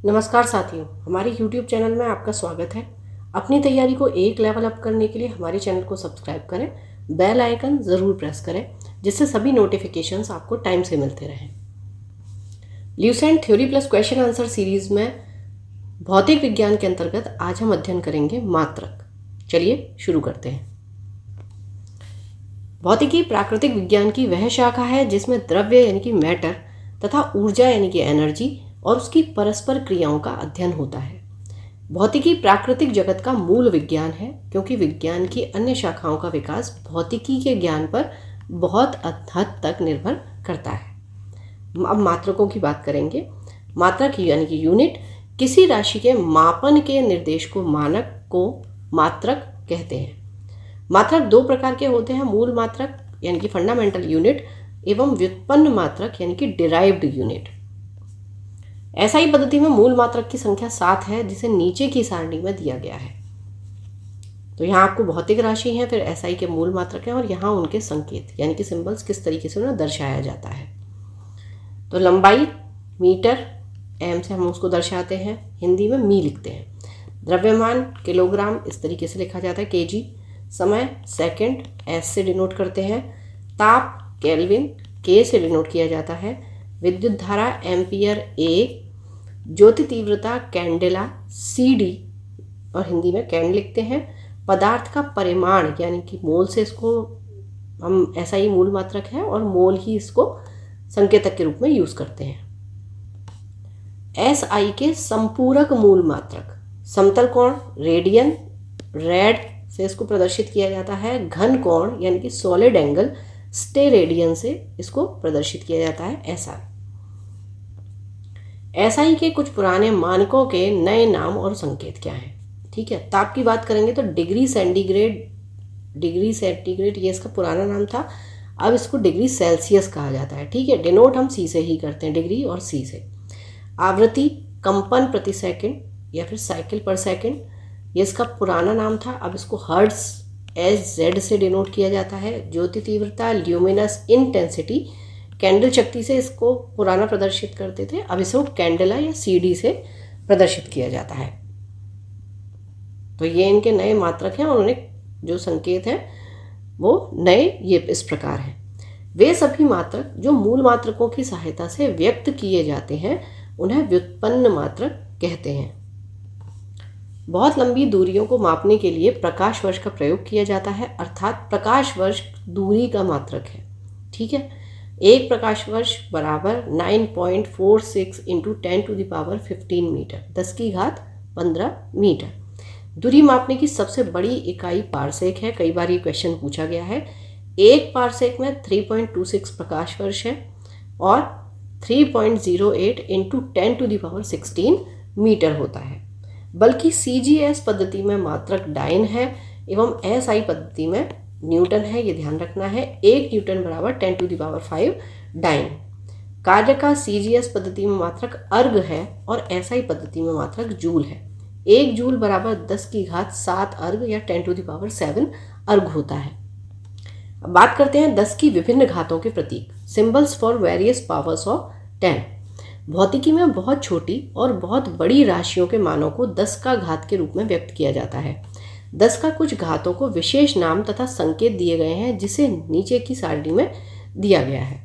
नमस्कार साथियों, हमारे YouTube चैनल में आपका स्वागत है। अपनी तैयारी को एक लेवल अप करने के लिए हमारे चैनल को सब्सक्राइब करें, बेल आइकन ज़रूर प्रेस करें जिससे सभी नोटिफिकेशंस आपको टाइम से मिलते रहें। Lucent theory plus question answer series में भौतिक विज्ञान के अंतर्गत आज हम अध्ययन करेंगे मात्रक। चलिए शुरू करते हैं। भौतिकी प्राकृतिक विज्ञान की वह शाखा है जिसमें द्रव्य यानी कि मैटर तथा ऊर्जा यानी कि एनर्जी और उसकी परस्पर क्रियाओं का अध्ययन होता है। भौतिकी प्राकृतिक जगत का मूल विज्ञान है क्योंकि विज्ञान की अन्य शाखाओं का विकास भौतिकी के ज्ञान पर बहुत हद तक निर्भर करता है। अब मात्रकों की बात करेंगे। मात्रक यानी कि यूनिट किसी राशि के मापन के निर्देश को मानक को मात्रक कहते हैं। मात्रक दो प्रकार के होते हैं, मूल मात्रक यानी कि फंडामेंटल यूनिट एवं व्युत्पन्न मात्रक यानी कि डिराइव्ड यूनिट। एसआई पद्धति में मूल मात्रक की संख्या 7 है जिसे नीचे की सारणी में दिया गया है। तो यहाँ आपको भौतिक राशि है, फिर एसआई के मूल मात्रक हैं और यहाँ उनके संकेत यानी कि सिंबल्स किस तरीके से उन्हें दर्शाया जाता है। तो लंबाई मीटर, एम से हम उसको दर्शाते हैं, हिंदी में मी लिखते हैं। द्रव्यमान किलोग्राम इस तरीके से लिखा जाता है, केजी। समय सेकंड, एस से डिनोट करते हैं। ताप केल्विन, के से डिनोट किया जाता है। विद्युत धारा एम्पियर, ए। ज्योति तीव्रता कैंडेला, CD और हिंदी में कैंड लिखते हैं। पदार्थ का परिमाण यानी कि मोल से इसको हम ऐसा ही मूल मात्रक है और मोल ही इसको संकेतक के रूप में यूज करते हैं। SI के संपूरक मूल मात्रक, समतल कोण रेडियन, रेड से इसको प्रदर्शित किया जाता है। घन कोण यानी कि सॉलिड एंगल, स्टेरेडियन से इसको प्रदर्शित किया जाता है, SI। एसआई के कुछ पुराने मानकों के नए नाम और संकेत क्या हैं? ठीक है, ताप की बात करेंगे तो डिग्री सेंटीग्रेड ये इसका पुराना नाम था, अब इसको डिग्री सेल्सियस कहा जाता है। ठीक है, डिनोट हम सी से ही करते हैं, डिग्री और सी से। आवृत्ति कंपन प्रति सेकंड या फिर साइकिल पर सेकंड, ये इसका पुराना नाम था, अब इसको हर्ट्ज SZ से डिनोट किया जाता है। ज्योति तीव्रता ल्यूमिनस इंटेंसिटी, कैंडल शक्ति से इसको पुराना प्रदर्शित करते थे, अब इसको कैंडेला या CD से प्रदर्शित किया जाता है। तो ये इनके नए मात्रक हैं और उन्हें जो संकेत हैं वो नए ये इस प्रकार हैं। वे सभी मात्रक जो मूल मात्रकों की सहायता से व्यक्त किए जाते हैं उन्हें व्युत्पन्न मात्रक कहते हैं। बहुत लंबी दूरियों को मापने के लिए प्रकाश वर्ष का प्रयोग किया जाता है, अर्थात प्रकाश वर्ष दूरी का मात्रक है। ठीक है, एक प्रकाश वर्ष बराबर 9.46 इंटू 10⁻15 मीटर, 10 की घात 15 मीटर। दूरी मापने की सबसे बड़ी इकाई पारसेक है, कई बार ये क्वेश्चन पूछा गया है। एक पारसेक में 3.26 प्रकाश वर्ष है और 3.08 इंटू 10⁻16 मीटर होता है। बल्कि CGS पद्धति में मात्रक डाइन है एवं SI पद्धति में न्यूटन है, ये ध्यान रखना है। 1 न्यूटन बराबर 10⁵ डाइन। कार्य का CGS पद्धति में मात्रक अर्ग है और SI पद्धति में मात्रक जूल है। 1 जूल बराबर 10 की घात 7 अर्ग या 10⁷ अर्ग होता है। अब बात करते हैं 10 की विभिन्न घातों के प्रतीक, symbols for various powers of 10। भौतिकी में बहुत छोटी और बहुत बड़ी राशियों के मानों को 10 का घात के रूप में व्यक्त किया जाता है। 10 का कुछ घातों को विशेष नाम तथा संकेत दिए गए हैं जिसे नीचे की सारणी में दिया गया है।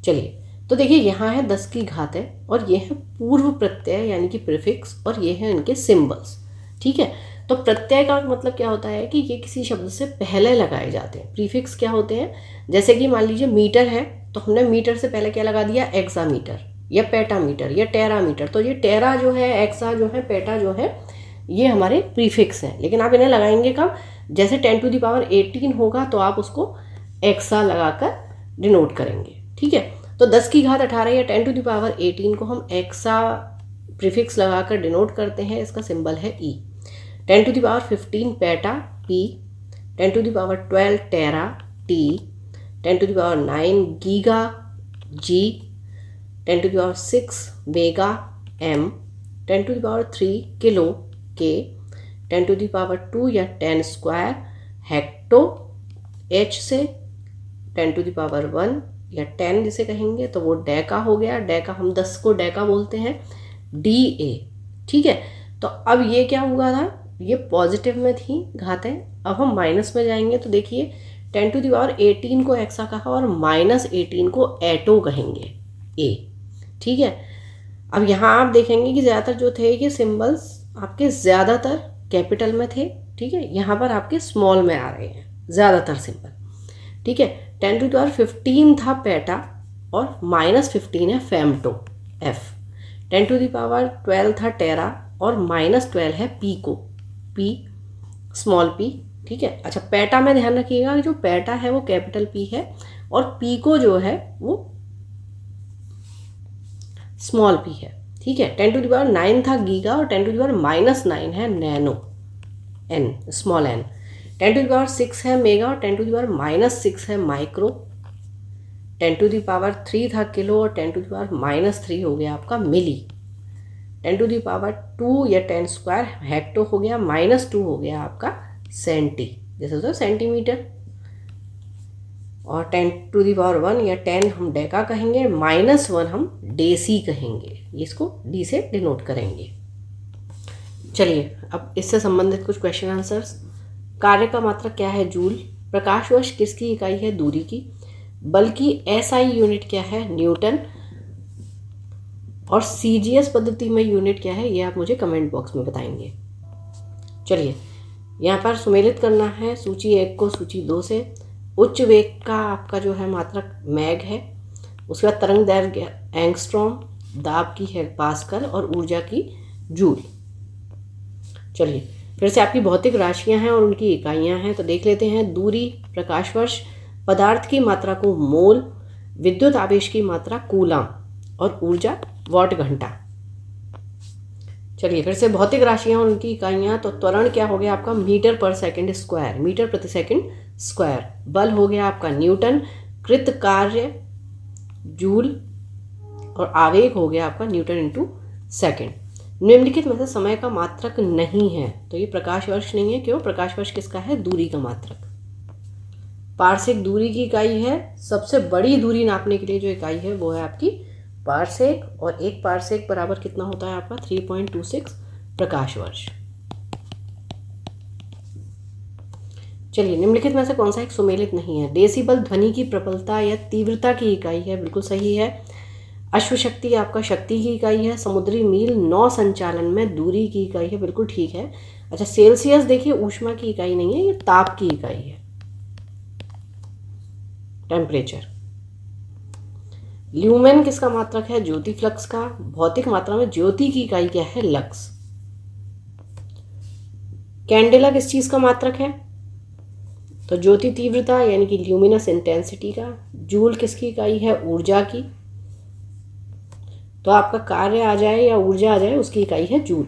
चलिए, तो देखिए यहाँ है 10 की घात है और ये है पूर्व प्रत्यय यानी कि प्रीफिक्स और ये है इनके सिंबल्स। ठीक है, तो प्रत्यय का मतलब क्या होता है कि ये किसी शब्द से पहले लगाए जाते हैं। प्रीफिक्स क्या होते हैं, जैसे कि मान लीजिए मीटर है तो हमने मीटर से पहले क्या लगा दिया, एक्सामीटर या पेटामीटर या टेरामीटर। तो ये टेरा जो है, एक्सा जो है, पेटा जो है, ये हमारे प्रीफिक्स हैं। लेकिन आप इन्हें लगाएंगे कब, जैसे 10⁻18 होगा तो आप उसको एक्सा लगाकर डिनोट करेंगे। ठीक है, तो 10 की घात 18 या 10⁻18 को हम एक्सा प्रीफिक्स लगाकर डिनोट करते हैं, इसका सिंबल है E। 10⁻15 PETA, P। 10⁻12 टेरा, T। 10⁻9 giga, G। 10⁻6 mega, M। 10⁻3 kilo, K। 10⁻2 या 10 स्क्वायर हेक्टो, H से। 10⁻1 या 10 जिसे कहेंगे तो वो डेका हो गया, डेका हम 10 को डेका बोलते हैं। DA। ठीक है, तो अब ये क्या हुआ था, ये पॉजिटिव में थी घातें, अब हम माइनस में जाएंगे तो देखिए 10⁻18 को एक्सा कहा और -18 को एटो कहेंगे ए। ठीक है, अब यहाँ आप देखेंगे कि ज़्यादातर जो थे ये सिंबल्स आपके ज़्यादातर कैपिटल में थे। ठीक है, यहाँ पर आपके स्मॉल में आ रहे हैं ज़्यादातर सिंबल। ठीक है, 10⁻15 था पेटा और -15 है फेमटो F। 10⁻12 था टेरा और -12 है पीको P, स्मॉल p। ठीक है, अच्छा पेटा में ध्यान रखिएगा जो पेटा है वो कैपिटल P है और पीको जो है वो स्मॉल p है। ठीक है, 10⁻9 था गीगा और 10⁻−9 है नैनो n, स्मॉल n। 10⁻6 है मेगा और 10⁻−6 है माइक्रो। 10⁻3 था किलो और 10⁻−3 हो गया आपका मिली। 10⁻2 या 10 स्क्वायर हेक्टो हो गया, -2 हो गया आपका सेंटी, जैसे होता है सेंटीमीटर। और 10⁻1 या 10 हम डेका कहेंगे, -1 हम डेसी कहेंगे, इसको डी से डिनोट करेंगे। चलिए अब इससे संबंधित कुछ क्वेश्चन आंसर्स। कार्य का मात्रक क्या है, जूल। प्रकाश वर्ष किसकी इकाई है, दूरी की। बल की SI यूनिट क्या है, न्यूटन। और CGS पद्धति में यूनिट क्या है, ये आप मुझे कमेंट बॉक्स में बताएंगे। चलिए यहाँ पर सुमेलित करना है सूची 1 को सूची 2 से। उच्च वेग का आपका जो है मात्रक मैग है, उसके बाद तरंग दैर्घ्य एंगस्ट्रॉम, दाब की है पास्कल और ऊर्जा की जूल। चलिए फिर से आपकी भौतिक राशियां हैं और उनकी इकाइयां हैं, तो देख लेते हैं। दूरी प्रकाश वर्ष, पदार्थ की मात्रा को मोल, विद्युत आवेश की मात्रा कूलाम और ऊर्जा वाट घंटा। चलिए फिर से भौतिक राशियां और उनकी इकाइयां, तो त्वरण क्या हो गया आपका, मीटर पर सेकंड स्क्वायर, मीटर प्रति सेकंड स्क्वायर। बल हो गया आपका न्यूटन, कृत कार्य जूल और आवेग हो गया आपका न्यूटन इंटू सेकेंड। निम्नलिखित में से समय का मात्रक नहीं है, तो ये प्रकाश वर्ष नहीं है। क्यों, प्रकाश वर्ष किसका है, दूरी का मात्रक। पारसेक दूरी की इकाई है, सबसे बड़ी दूरी नापने के लिए जो इकाई है वो है आपकी पारसेक, और एक पारसेक बराबर कितना होता है आपका 3.26 प्रकाश वर्ष। चलिए निम्नलिखित में से कौन सा एक सुमेलित नहीं है। डेसिबल ध्वनि की प्रबलता या तीव्रता की इकाई है, बिल्कुल सही है। अश्वशक्ति आपका शक्ति की इकाई है। समुद्री मील नौ संचालन में दूरी की इकाई है, बिल्कुल ठीक है। अच्छा सेल्सियस देखिए ऊष्मा की इकाई नहीं है, ये ताप की इकाई है, टेम्परेचर। ल्यूमेन किसका मात्रक है, ज्योति फ्लक्स का। भौतिक मात्रा में ज्योति की इकाई क्या है, लक्स। कैंडेला किस चीज का मात्रक है, तो ज्योति तीव्रता यानी कि ल्यूमिनस इंटेंसिटी का। जूल किसकी इकाई है, ऊर्जा की। तो आपका कार्य आ जाए या ऊर्जा आ जाए, उसकी इकाई है जूल।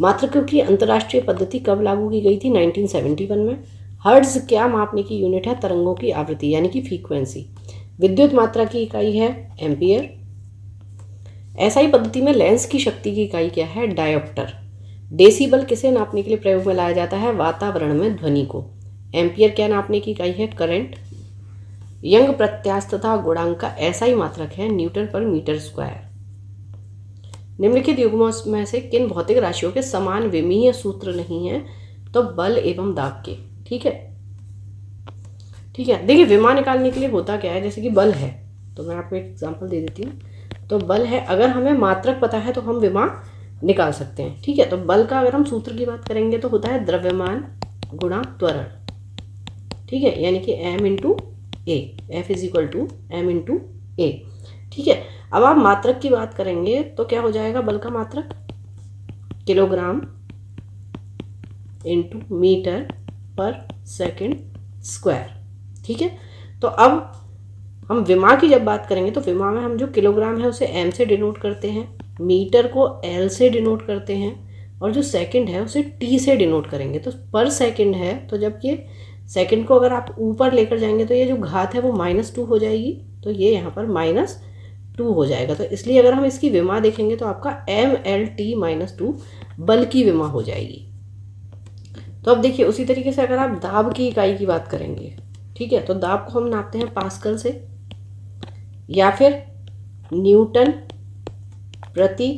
मात्रकों की अंतर्राष्ट्रीय पद्धति कब लागू की गई थी, 1971 में। हर्ट्ज क्या मापने की यूनिट है, तरंगों की आवृत्ति यानी कि फ्रीक्वेंसी। विद्युत मात्रा की इकाई है एम्पियर। SI पद्धति में लेंस की शक्ति की इकाई क्या है, डायोप्टर। डेसिबल किसे नापने के लिए प्रयोग में लाया जाता है, वातावरण में ध्वनि को। एम्पियर क्या नापने की इकाई है, करंट। यंग प्रत्यास्थता गुणांक का SI मात्रक है न्यूटन पर मीटर स्क्वायर। निम्नलिखित युग्मों में से किन भौतिक राशियों के समान विमीय सूत्र नहीं है, तो बल एवं दाब के। ठीक है, ठीक है। देखिए विमा निकालने के लिए होता क्या है, जैसे कि बल है, तो मैं आपको एक एग्जांपल दे देती हूँ। तो बल है, अगर हमें मात्रक पता है तो हम विमा निकाल सकते हैं। ठीक है, तो बल का अगर हम सूत्र की बात करेंगे तो होता है द्रव्यमान गुणा त्वरण। ठीक है, यानी कि m into a, F is equal to m into a. ठीक है, अब आप मात्रक की बात करेंगे तो क्या हो जाएगा, बल का मात्रक किलोग्राम इंटू मीटर पर सेकंड स्क्वायर। ठीक है, तो अब हम विमा की जब बात करेंगे तो विमा में हम जो किलोग्राम है उसे m से डिनोट करते हैं, मीटर को L से डिनोट करते हैं, और जो सेकंड है उसे T से डिनोट करेंगे। तो पर सेकंड है, तो जब ये सेकंड को अगर आप ऊपर लेकर जाएंगे तो ये जो घात है वो -2 हो जाएगी, तो ये यहाँ पर -2 हो जाएगा। तो इसलिए अगर हम इसकी विमा देखेंगे तो आपका MLT-2 बल की विमा हो जाएगी। तो अब देखिए उसी तरीके से अगर आप दाब की इकाई की बात करेंगे, ठीक है, तो दाब को हम नापते हैं पास्कल से या फिर न्यूटन प्रति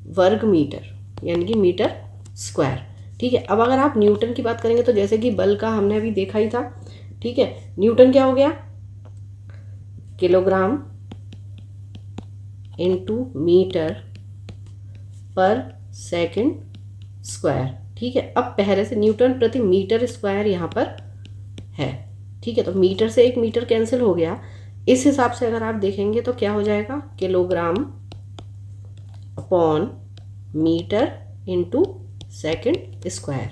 वर्ग मीटर यानी कि मीटर स्क्वायर। ठीक है, अब अगर आप न्यूटन की बात करेंगे तो जैसे कि बल का हमने अभी देखा ही था। ठीक है, न्यूटन क्या हो गया, किलोग्राम इनटू मीटर पर सेकंड स्क्वायर। ठीक है, अब पहले से न्यूटन प्रति मीटर स्क्वायर यहाँ पर है। ठीक है, तो मीटर से एक मीटर कैंसिल हो गया। इस हिसाब से अगर आप देखेंगे तो क्या हो जाएगा, kilogram upon metre into second square.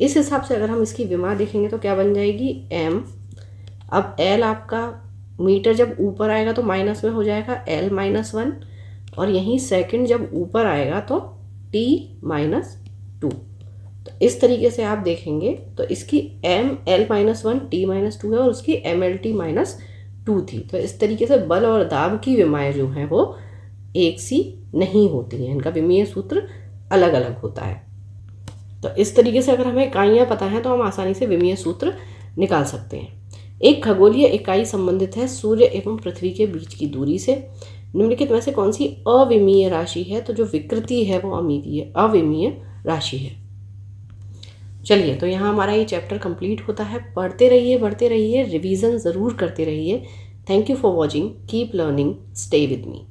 इस हिसाब से अगर हम इसकी विमा देखेंगे तो क्या बन जाएगी, m। अब l आपका मीटर जब ऊपर आएगा तो माइनस में हो जाएगा l -1, और यहीं सेकंड जब ऊपर आएगा तो t -2। तो इस तरीके से आप देखेंगे तो इसकी m l -1 t -2 है और उसकी mlt -2 थी। तो इस तरीके से बल और दाब की विमाएं जो हैं वो एक सी नहीं होती हैं, इनका विमीय सूत्र अलग अलग होता है। तो इस तरीके से अगर हमें इकाइयाँ पता हैं तो हम आसानी से विमीय सूत्र निकाल सकते हैं। एक खगोलीय इकाई संबंधित है सूर्य एवं पृथ्वी के बीच की दूरी से। निम्नलिखित में से कौन सी अविमीय राशि है, तो जो विकृति है वो अविमीय राशि है। चलिए, तो यहाँ हमारा ये चैप्टर कंप्लीट होता है। पढ़ते रहिए, रिवीजन ज़रूर करते रहिए। Thank you for watching, keep learning, stay with me.